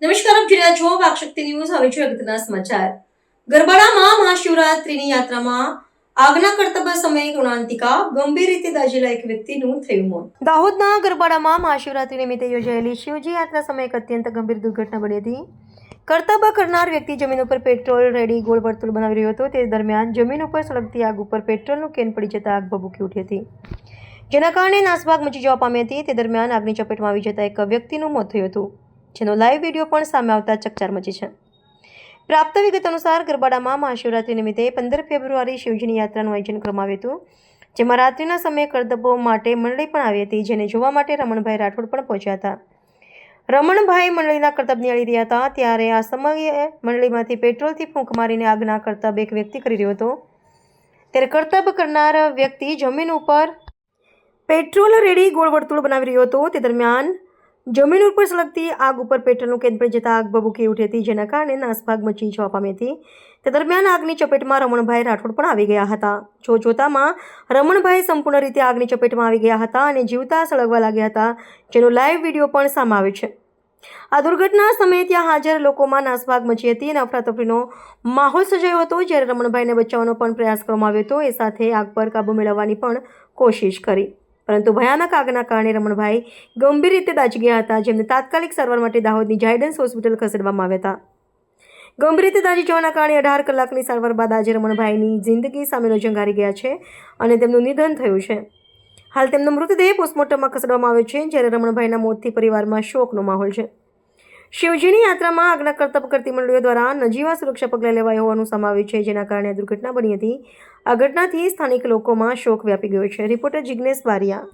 નમસ્કાર, આપ જોઈ રહ્યા છો વાકશક્તિ ન્યૂઝ. હવે જોઈએ અગત્યના સમાચાર. ગરબાડામાં મહાશિવરાત્રિની યાત્રામાં આગના કરતબા સમયે ઋણાંતિકા ગંભીર રીતે દાઝેલા એક વ્યક્તિનું થયું મોત. દાહોદના ગરબાડામાં મહાશિવરાત્રિ નિમિત્તે યોજાયેલી શિવજી યાત્રા સમયે એક અત્યંત ગંભીર દુર્ઘટના બની હતી. કરતબા કરનાર વ્યક્તિ જમીન ઉપર પેટ્રોલ રેડી ગોળ વર્તુળ બનાવી રહ્યો હતો. તે દરમિયાન જમીન ઉપર સળગતી આગ ઉપર પેટ્રોલનું કેન પડી જતા આગ ભભૂકી ઉઠી હતી, જેના કારણે નાસભાગ મચી જવા પામી હતી. તે દરમિયાન આગની ચપેટમાં આવી જતા એક વ્યક્તિનું મોત થયું હતું, જેનો લાઈવ વિડીયો પણ સામે આવતા ચકચાર મચી છે. પ્રાપ્ત વિગત અનુસાર ગરબાડામાં મહાશિવરાત્રિ નિમિત્તે 15 ફેબ્રુઆરી શિવજીની યાત્રાનું આયોજન કરવામાં આવ્યું હતું, જેમાં રાત્રિના સમયે કરતબો માટે મંડળી પણ આવી હતી, જેને જોવા માટે રમણભાઈ રાઠોડ પણ પહોંચ્યા હતા. રમણભાઈ મંડળીના કરતબ નિહાળી રહ્યા હતા, ત્યારે આ સમયે મંડળીમાંથી પેટ્રોલથી ફૂંક મારીને આગના કરતબ એક વ્યક્તિ કરી રહ્યો હતો. ત્યારે કરતબ કરનાર વ્યક્તિ જમીન ઉપર પેટ્રોલ રેડી ગોળ વર્તુળ બનાવી રહ્યો હતો. તે દરમિયાન જમીન ઉપર સળગતી આગ ઉપર પેટ્રોલનું કેન પડી જતા આગ ભભૂકી ઉઠી હતી, જેના કારણે નાસભાગ મચી જવા પામી હતી. તે દરમિયાન આગની ચપેટમાં રમણભાઈ રાઠોડ પણ આવી ગયા હતા. જોતામાં રમણભાઈ સંપૂર્ણ રીતે આગની ચપેટમાં આવી ગયા હતા અને જીવતા સળગવા લાગ્યા હતા, જેનો લાઈવ વિડીયો પણ સામે આવ્યો છે. આ દુર્ઘટના સમયે ત્યાં હાજર લોકોમાં નાસભાગ મચી હતી અને અફરાતફરીનો માહોલ સર્જાયો હતો. જ્યારે રમણભાઈને બચાવવાનો પણ પ્રયાસ કરવામાં આવ્યો હતો, એ સાથે આગ પર કાબૂ મેળવવાની પણ કોશિશ કરી, પરંતુ ભયાનક આગના કારણે રમણભાઈ ગંભીર રીતે દાઝી ગયા હતા, જેમને તાત્કાલિક સારવાર માટે દાહોદની ઝાયડન્સ હોસ્પિટલ ખસેડવામાં આવ્યા હતા. ગંભીર રીતે દાઝી જવાના કારણે 18 કલાકની સારવાર બાદ આજે રમણભાઈની જિંદગી સામેનો જંગ હારી ગયા છે અને તેમનું નિધન થયું છે. હાલ તેમનો મૃતદેહ પોસ્ટમોર્ટમમાં ખસેડવામાં આવ્યો છે, જ્યારે રમણભાઈના મોતથી પરિવારમાં શોકનો માહોલ છે. શિવજીની યાત્રામાં આગના કરતબ કરતી મંડળીઓ દ્વારા નજીવા સુરક્ષા પગલાં લેવાયા હોવાનું સામે આવ્યું છે, જેના કારણે દુર્ઘટના બની હતી. આ ઘટનાથી સ્થાનિક લોકોમાં શોક વ્યાપી ગયો છે. રિપોર્ટર જિગ્નેશ બારિયા.